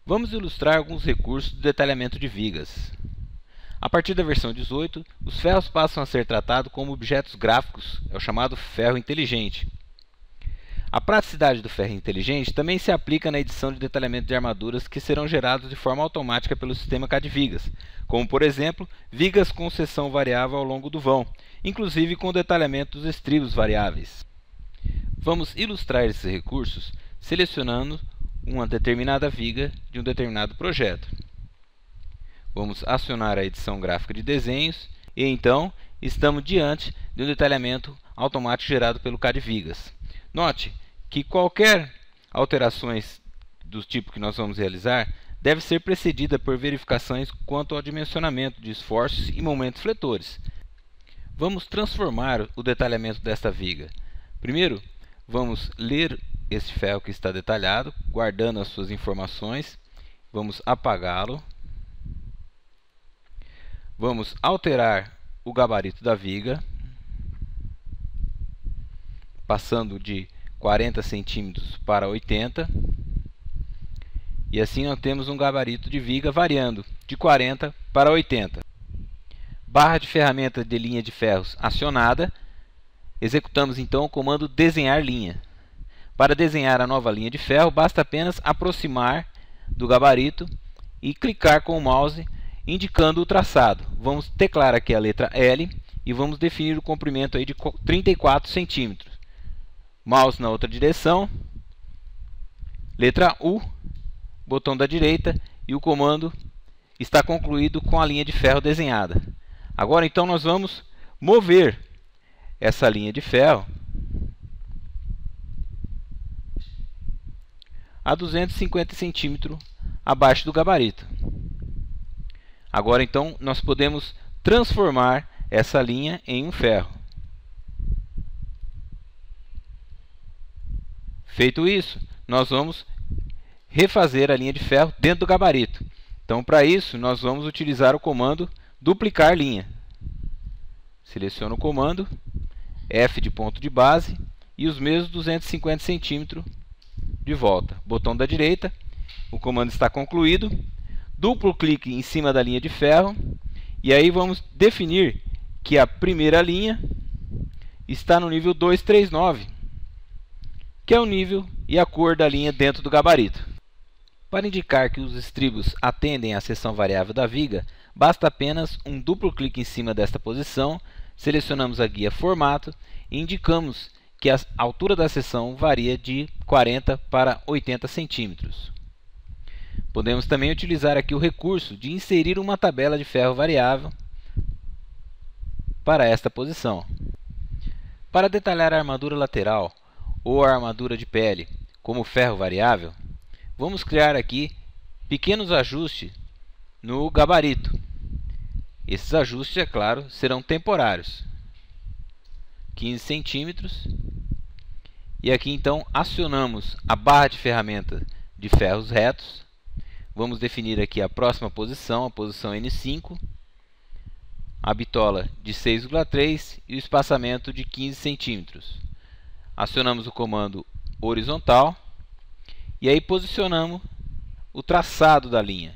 Vamos ilustrar alguns recursos do detalhamento de vigas. A partir da versão 18, os ferros passam a ser tratados como objetos gráficos, é o chamado ferro inteligente. A praticidade do ferro inteligente também se aplica na edição de detalhamento de armaduras que serão gerados de forma automática pelo sistema CAD-Vigas, como por exemplo, vigas com seção variável ao longo do vão, inclusive com o detalhamento dos estribos variáveis. Vamos ilustrar esses recursos selecionando uma determinada viga de um determinado projeto. Vamos acionar a edição gráfica de desenhos e então estamos diante de um detalhamento automático gerado pelo CAD-Vigas. Note que qualquer alterações do tipo que nós vamos realizar deve ser precedida por verificações quanto ao dimensionamento de esforços e momentos fletores. Vamos transformar o detalhamento desta viga. Primeiro, vamos ler esse ferro que está detalhado, guardando as suas informações. Vamos apagá-lo. Vamos alterar o gabarito da viga, passando de 40 centímetros para 80. E assim nós temos um gabarito de viga variando de 40 para 80. Barra de ferramenta de linha de ferros acionada. Executamos então o comando desenhar linha. Para desenhar a nova linha de ferro, basta apenas aproximar do gabarito e clicar com o mouse indicando o traçado. Vamos teclar aqui a letra L e vamos definir o comprimento aí de 34 centímetros. Mouse na outra direção, letra U, botão da direita, e o comando está concluído com a linha de ferro desenhada. Agora então nós vamos mover essa linha de ferro a 250 centímetros abaixo do gabarito. Agora então nós podemos transformar essa linha em um ferro. Feito isso, nós vamos refazer a linha de ferro dentro do gabarito. Então, para isso, nós vamos utilizar o comando duplicar linha. Seleciono o comando, F de ponto de base e os mesmos 250 centímetros de volta. Botão da direita, o comando está concluído. Duplo clique em cima da linha de ferro e aí vamos definir que a primeira linha está no nível 239, que é o nível e a cor da linha dentro do gabarito. Para indicar que os estribos atendem à seção variável da viga, basta apenas um duplo clique em cima desta posição, selecionamos a guia Formato e indicamos que a altura da seção varia de 40 para 80 centímetros. Podemos também utilizar aqui o recurso de inserir uma tabela de ferro variável para esta posição. Para detalhar a armadura lateral ou a armadura de pele como ferro variável, vamos criar aqui pequenos ajustes no gabarito. Esses ajustes, é claro, serão temporários. 15 centímetros. E aqui então acionamos a barra de ferramenta de ferros retos. Vamos definir aqui a próxima posição, a posição N5. A bitola de 6,3 e o espaçamento de 15 centímetros. Acionamos o comando horizontal e aí posicionamos o traçado da linha.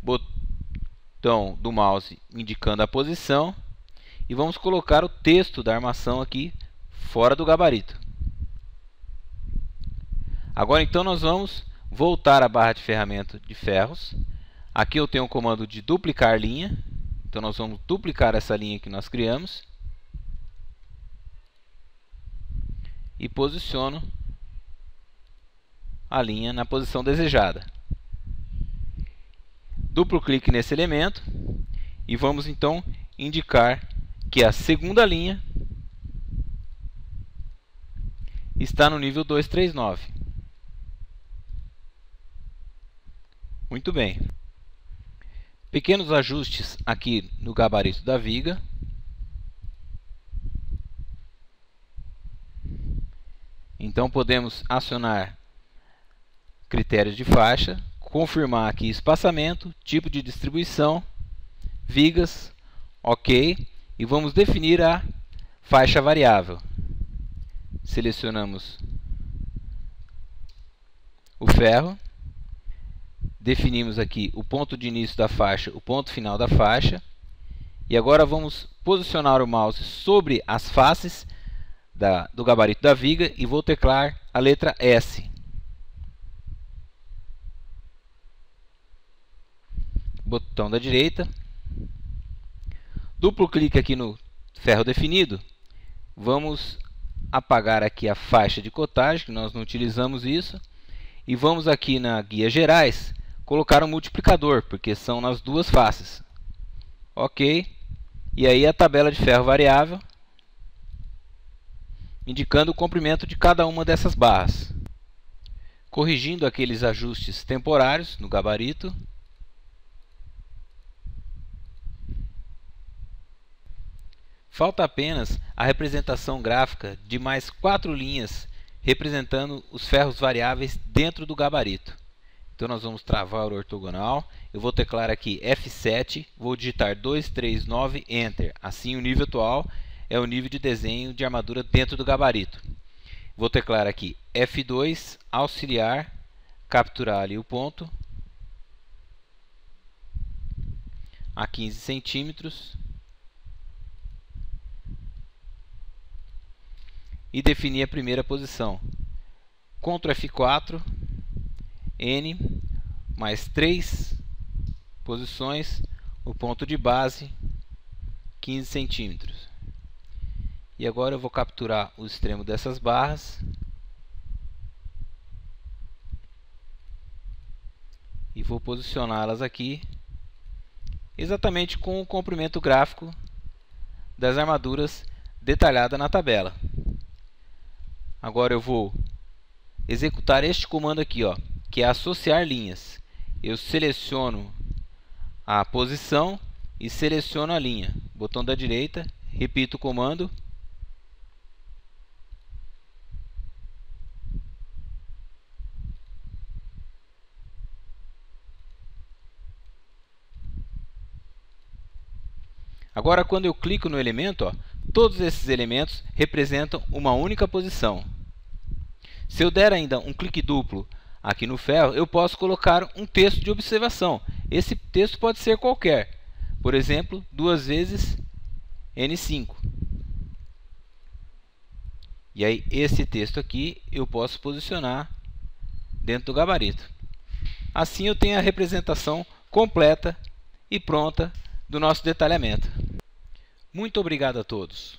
Botão do mouse indicando a posição e vamos colocar o texto da armação aqui fora do gabarito. Agora então nós vamos voltar à barra de ferramenta de ferros. Aqui eu tenho o comando de duplicar linha. Então nós vamos duplicar essa linha que nós criamos. E posiciono a linha na posição desejada. Duplo clique nesse elemento e vamos então indicar que a segunda linha está no nível 239. Muito bem. Pequenos ajustes aqui no gabarito da viga. Então podemos acionar critérios de faixa, confirmar aqui espaçamento, tipo de distribuição, vigas, OK, e vamos definir a faixa variável. Selecionamos o ferro Definimos aqui o ponto de início da faixa, o ponto final da faixa. E agora vamos posicionar o mouse sobre as faces do gabarito da viga e vou teclar a letra S. Botão da direita. Duplo clique aqui no ferro definido. Vamos apagar aqui a faixa de cotagem, que nós não utilizamos isso. E vamos aqui na guia gerais colocar um multiplicador, porque são nas duas faces. Ok. E aí a tabela de ferro variável, indicando o comprimento de cada uma dessas barras. Corrigindo aqueles ajustes temporários no gabarito. Falta apenas a representação gráfica de mais 4 linhas representando os ferros variáveis dentro do gabarito. Então nós vamos travar o ortogonal. Eu vou teclar aqui F7, vou digitar 239 Enter. Assim o nível atual é o nível de desenho de armadura dentro do gabarito. Vou teclar aqui F2, auxiliar, capturar ali o ponto a 15 centímetros. E definir a primeira posição. Ctrl F4, N, mais 3 posições, o ponto de base, 15 centímetros. E agora eu vou capturar o extremo dessas barras. E vou posicioná-las aqui, exatamente com o comprimento gráfico das armaduras detalhada na tabela. Agora eu vou executar este comando aqui, ó, que é associar linhas. Eu seleciono a posição e seleciono a linha. Botão da direita, repito o comando. Agora, quando eu clico no elemento, ó, todos esses elementos representam uma única posição. Se eu der ainda um clique duplo aqui no ferro, eu posso colocar um texto de observação. Esse texto pode ser qualquer. Por exemplo, 2 vezes N5. E aí, esse texto aqui eu posso posicionar dentro do gabarito. Assim eu tenho a representação completa e pronta do nosso detalhamento. Muito obrigado a todos.